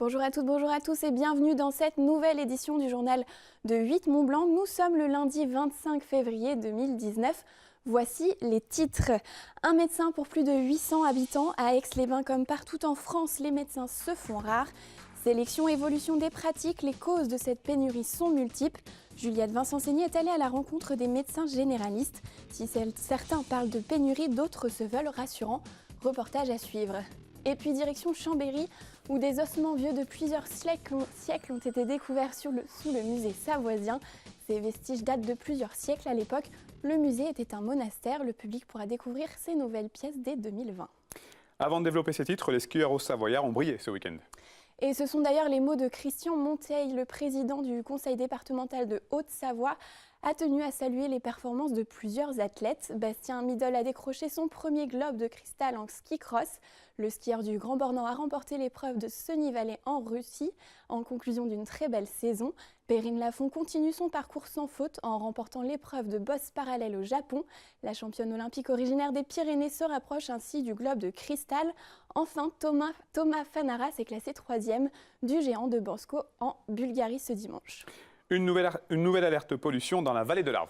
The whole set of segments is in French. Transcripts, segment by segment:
Bonjour à toutes, bonjour à tous et bienvenue dans cette nouvelle édition du journal de 8 Mont-Blanc. Nous sommes le lundi 25 février 2019. Voici les titres. Un médecin pour plus de 800 habitants à Aix-les-Bains comme partout en France, les médecins se font rares. Sélection, évolution des pratiques, les causes de cette pénurie sont multiples. Juliette Vincent-Seigné est allée à la rencontre des médecins généralistes. Si certains parlent de pénurie, d'autres se veulent rassurants. Reportage à suivre. Et puis direction Chambéry, où des ossements vieux de plusieurs siècles ont été découverts sous le musée savoisien. Ces vestiges datent de plusieurs siècles à l'époque. Le musée était un monastère. Le public pourra découvrir ces nouvelles pièces dès 2020. Avant de développer ces titres, les skieurs au Savoyard ont brillé ce week-end. Et ce sont d'ailleurs les mots de Christian Monteil, le président du conseil départemental de Haute-Savoie, a tenu à saluer les performances de plusieurs athlètes. Bastien Midol a décroché son premier globe de cristal en ski cross. Le skieur du Grand Bornand a remporté l'épreuve de Sunny-Valley en Russie en conclusion d'une très belle saison. Perrine Lafont continue son parcours sans faute en remportant l'épreuve de bosse parallèle au Japon. La championne olympique originaire des Pyrénées se rapproche ainsi du globe de cristal. Enfin, Thomas Fanara s'est classé 3e du géant de Bansko en Bulgarie ce dimanche. Une nouvelle alerte pollution dans la vallée de l'Arve.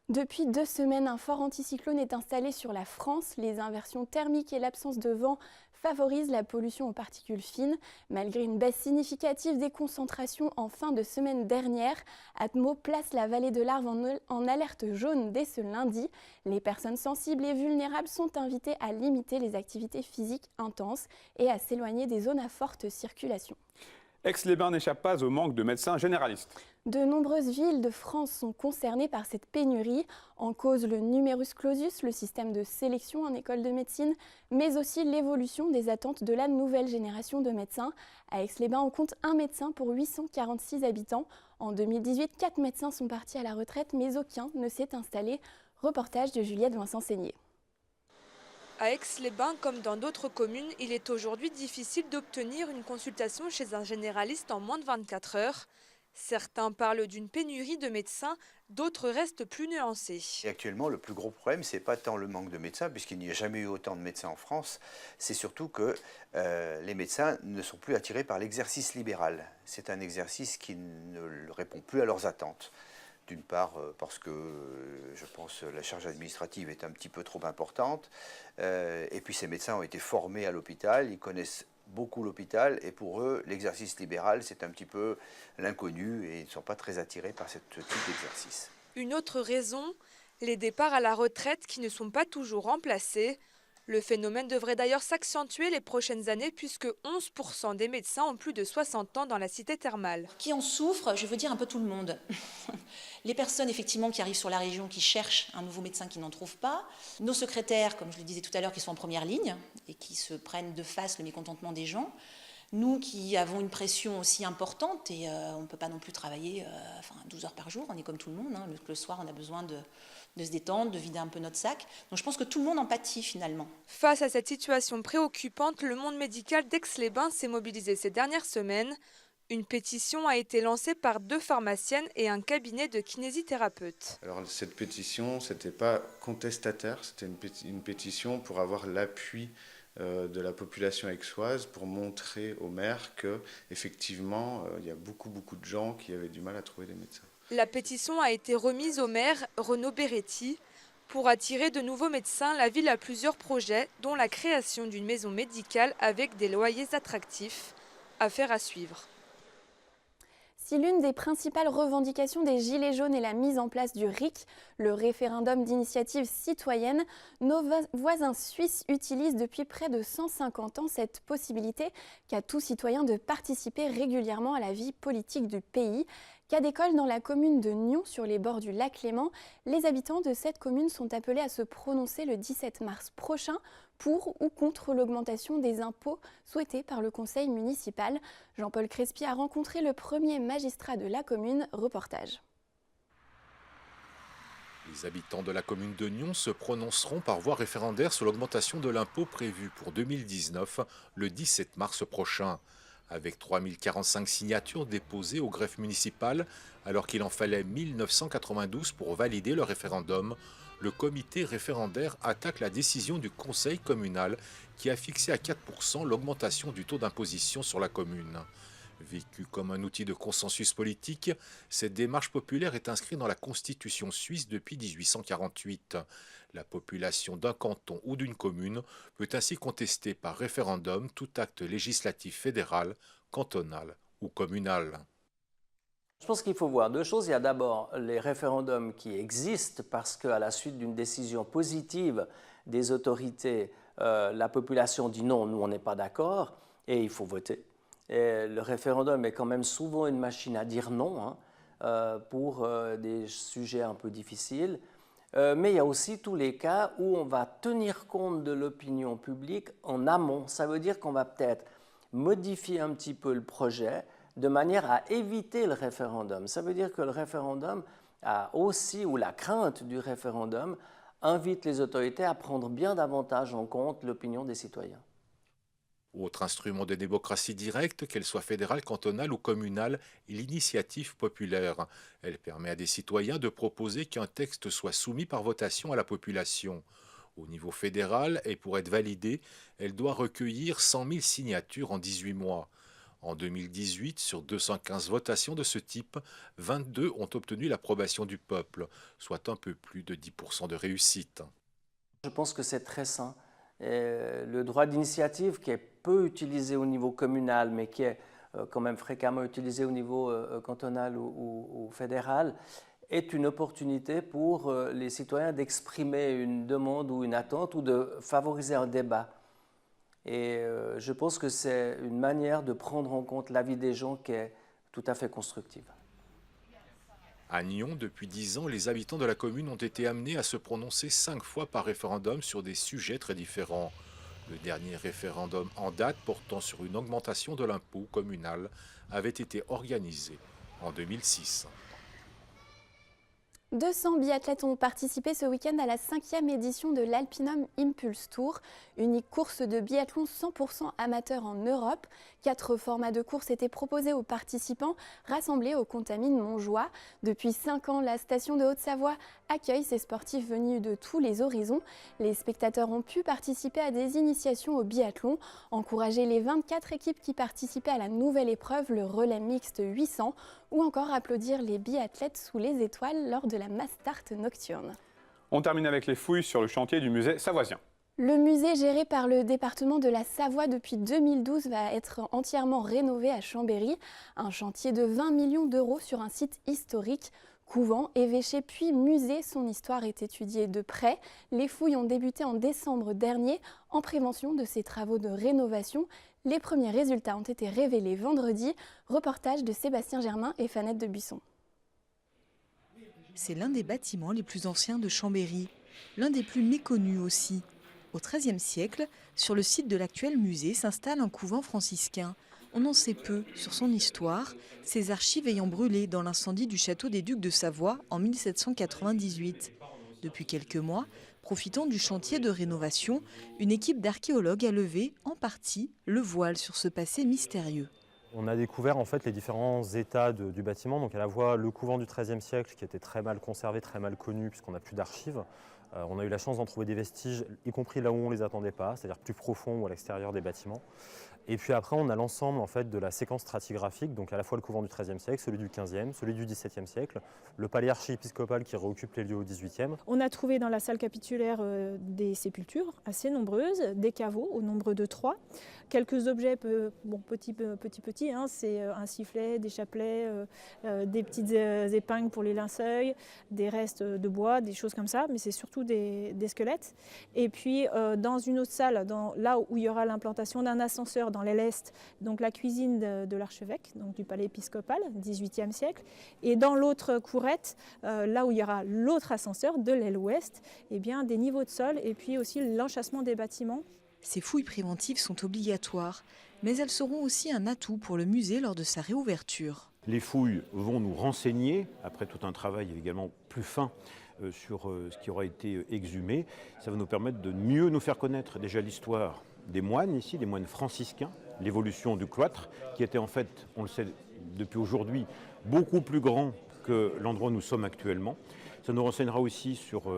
Depuis 2 semaines, un fort anticyclone est installé sur la France. Les inversions thermiques et l'absence de vent favorisent la pollution aux particules fines. Malgré une baisse significative des concentrations en fin de semaine dernière, Atmo place la vallée de l'Arve en alerte jaune dès ce lundi. Les personnes sensibles et vulnérables sont invitées à limiter les activités physiques intenses et à s'éloigner des zones à forte circulation. Aix-les-Bains n'échappe pas au manque de médecins généralistes. De nombreuses villes de France sont concernées par cette pénurie. En cause le numerus clausus, le système de sélection en école de médecine, mais aussi l'évolution des attentes de la nouvelle génération de médecins. À Aix-les-Bains, on compte un médecin pour 846 habitants. En 2018, 4 médecins sont partis à la retraite, mais aucun ne s'est installé. Reportage de Juliette Vincent-Seigné. À Aix-les-Bains, comme dans d'autres communes, il est aujourd'hui difficile d'obtenir une consultation chez un généraliste en moins de 24 heures. Certains parlent d'une pénurie de médecins, d'autres restent plus nuancés. Et actuellement, le plus gros problème, ce n'est pas tant le manque de médecins, puisqu'il n'y a jamais eu autant de médecins en France, c'est surtout que les médecins ne sont plus attirés par l'exercice libéral. C'est un exercice qui ne répond plus à leurs attentes. D'une part parce que, je pense, la charge administrative est un petit peu trop importante. Et puis ces médecins ont été formés à l'hôpital, ils connaissent beaucoup l'hôpital. Et pour eux, l'exercice libéral, c'est un petit peu l'inconnu et ils ne sont pas très attirés par ce type d'exercice. Une autre raison, les départs à la retraite qui ne sont pas toujours remplacés. Le phénomène devrait d'ailleurs s'accentuer les prochaines années puisque 11% des médecins ont plus de 60 ans dans la cité thermale. Qui en souffre, je veux dire un peu tout le monde. Les personnes effectivement qui arrivent sur la région, qui cherchent un nouveau médecin qui n'en trouvent pas. Nos secrétaires, comme je le disais tout à l'heure, qui sont en première ligne et qui se prennent de face le mécontentement des gens. Nous qui avons une pression aussi importante et on ne peut pas non plus travailler 12 heures par jour, on est comme tout le monde. Le soir, on a besoin de se détendre, de vider un peu notre sac. Donc je pense que tout le monde en pâtit finalement. Face à cette situation préoccupante, le monde médical d'Aix-les-Bains s'est mobilisé ces dernières semaines. Une pétition a été lancée par 2 pharmaciennes et un cabinet de kinésithérapeutes. Alors cette pétition, ce n'était pas contestataire, c'était une pétition pour avoir l'appui de la population aixoise pour montrer au maire qu'effectivement, il y a beaucoup de gens qui avaient du mal à trouver des médecins. La pétition a été remise au maire Renaud Beretti. Pour attirer de nouveaux médecins, la ville a plusieurs projets, dont la création d'une maison médicale avec des loyers attractifs. Affaire à suivre. Si l'une des principales revendications des Gilets jaunes est la mise en place du RIC, le référendum d'initiative citoyenne, nos voisins suisses utilisent depuis près de 150 ans cette possibilité qu'a tout citoyen de participer régulièrement à la vie politique du pays. Cas d'école dans la commune de Nyon, sur les bords du lac Léman, les habitants de cette commune sont appelés à se prononcer le 17 mars prochain pour ou contre l'augmentation des impôts souhaitée par le conseil municipal. Jean-Paul Crespi a rencontré le premier magistrat de la commune. Reportage. Les habitants de la commune de Nyon se prononceront par voie référendaire sur l'augmentation de l'impôt prévue pour 2019 le 17 mars prochain. Avec 3045 signatures déposées au greffe municipal, alors qu'il en fallait 1992 pour valider le référendum, le comité référendaire attaque la décision du conseil communal qui a fixé à 4% l'augmentation du taux d'imposition sur la commune. Vécue comme un outil de consensus politique, cette démarche populaire est inscrite dans la Constitution suisse depuis 1848. La population d'un canton ou d'une commune peut ainsi contester par référendum tout acte législatif fédéral, cantonal ou communal. Je pense qu'il faut voir deux choses. Il y a d'abord les référendums qui existent parce qu'à la suite d'une décision positive des autorités, la population dit non, nous on n'est pas d'accord et il faut voter. Et le référendum est quand même souvent une machine à dire non pour des sujets un peu difficiles. Mais il y a aussi tous les cas où on va tenir compte de l'opinion publique en amont. Ça veut dire qu'on va peut-être modifier un petit peu le projet de manière à éviter le référendum. Ça veut dire que le référendum a aussi, ou la crainte du référendum, invite les autorités à prendre bien davantage en compte l'opinion des citoyens. Autre instrument de démocratie directe, qu'elle soit fédérale, cantonale ou communale, est l'initiative populaire. Elle permet à des citoyens de proposer qu'un texte soit soumis par votation à la population. Au niveau fédéral, et pour être validée, elle doit recueillir 100 000 signatures en 18 mois. En 2018, sur 215 votations de ce type, 22 ont obtenu l'approbation du peuple, soit un peu plus de 10% de réussite. Je pense que c'est très sain. Et le droit d'initiative qui est peu utilisé au niveau communal, mais qui est quand même fréquemment utilisé au niveau cantonal ou fédéral, est une opportunité pour les citoyens d'exprimer une demande ou une attente ou de favoriser un débat. Et je pense que c'est une manière de prendre en compte l'avis des gens qui est tout à fait constructive. À Nyon, depuis 10 ans, les habitants de la commune ont été amenés à se prononcer 5 fois par référendum sur des sujets très différents. Le dernier référendum en date portant sur une augmentation de l'impôt communal avait été organisé en 2006. 200 biathlètes ont participé ce week-end à la 5e édition de l'Alpinum Impulse Tour, unique course de biathlon 100% amateur en Europe. 4 formats de course étaient proposés aux participants rassemblés au Contamine Montjoie. Depuis 5 ans, la station de Haute-Savoie accueille ces sportifs venus de tous les horizons. Les spectateurs ont pu participer à des initiations au biathlon, encourager les 24 équipes qui participaient à la nouvelle épreuve, le relais mixte 800, ou encore applaudir les biathlètes sous les étoiles lors de la Mastart nocturne. On termine avec les fouilles sur le chantier du musée savoisien. Le musée géré par le département de la Savoie depuis 2012 va être entièrement rénové à Chambéry. Un chantier de 20 millions d'euros sur un site historique. Couvent, évêché puis musée, son histoire est étudiée de près. Les fouilles ont débuté en décembre dernier en prévention de ces travaux de rénovation. Les premiers résultats ont été révélés vendredi. Reportage de Sébastien Germain et Fanette de Buisson. C'est l'un des bâtiments les plus anciens de Chambéry, l'un des plus méconnus aussi. Au XIIIe siècle, sur le site de l'actuel musée s'installe un couvent franciscain. On en sait peu sur son histoire, ses archives ayant brûlé dans l'incendie du château des Ducs de Savoie en 1798. Depuis quelques mois, profitant du chantier de rénovation, une équipe d'archéologues a levé, en partie, le voile sur ce passé mystérieux. On a découvert en fait les différents états du bâtiment, donc à la fois le couvent du XIIIe siècle qui était très mal conservé, très mal connu puisqu'on n'a plus d'archives. On a eu la chance d'en trouver des vestiges, y compris là où on ne les attendait pas, c'est-à-dire plus profond ou à l'extérieur des bâtiments. Et puis après, on a l'ensemble en fait, de la séquence stratigraphique, donc à la fois le couvent du XIIIe siècle, celui du XVe, celui du XVIIe siècle, le palais archiépiscopal qui réoccupe les lieux au XVIIIe. On a trouvé dans la salle capitulaire des sépultures assez nombreuses, des caveaux au nombre de 3. Quelques objets petits, hein, c'est un sifflet, des chapelets, des petites épingles pour les linceuils, des restes de bois, des choses comme ça, mais c'est surtout des squelettes. Et puis dans une autre salle, là où il y aura l'implantation d'un ascenseur dans l'aile est, donc la cuisine de l'archevêque, donc du palais épiscopal, 18e siècle. Et dans l'autre courette, là où il y aura l'autre ascenseur de l'aile ouest, eh bien, des niveaux de sol et puis aussi l'enchâssement des bâtiments. Ces fouilles préventives sont obligatoires, mais elles seront aussi un atout pour le musée lors de sa réouverture. Les fouilles vont nous renseigner, après tout un travail également plus fin sur ce qui aura été exhumé. Ça va nous permettre de mieux nous faire connaître déjà l'histoire des moines ici, des moines franciscains, l'évolution du cloître, qui était en fait, on le sait depuis aujourd'hui, beaucoup plus grand que l'endroit où nous sommes actuellement. Ça nous renseignera aussi sur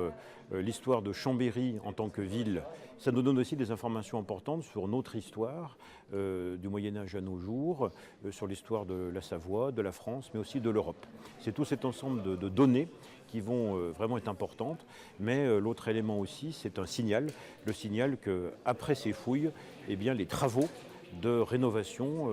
l'histoire de Chambéry en tant que ville. Ça nous donne aussi des informations importantes sur notre histoire du Moyen-Âge à nos jours, sur l'histoire de la Savoie, de la France, mais aussi de l'Europe. C'est tout cet ensemble de données qui vont vraiment être importantes. Mais l'autre élément aussi, c'est un signal, le signal qu'après ces fouilles, eh bien, les travaux de rénovation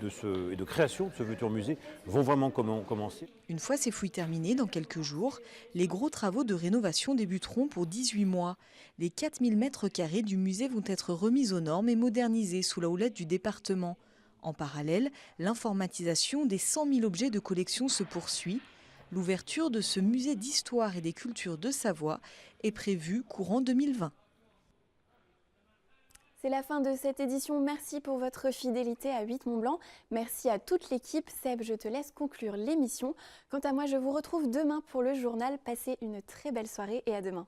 et de création de ce futur musée vont vraiment commencer. Une fois ces fouilles terminées, dans quelques jours, les gros travaux de rénovation débuteront pour 18 mois. Les 4000 mètres carrés du musée vont être remis aux normes et modernisés sous la houlette du département. En parallèle, l'informatisation des 100 000 objets de collection se poursuit. L'ouverture de ce musée d'histoire et des cultures de Savoie est prévue courant 2020. C'est la fin de cette édition. Merci pour votre fidélité à 8 Mont-Blanc. Merci à toute l'équipe. Seb, je te laisse conclure l'émission. Quant à moi, je vous retrouve demain pour le journal. Passez une très belle soirée et à demain.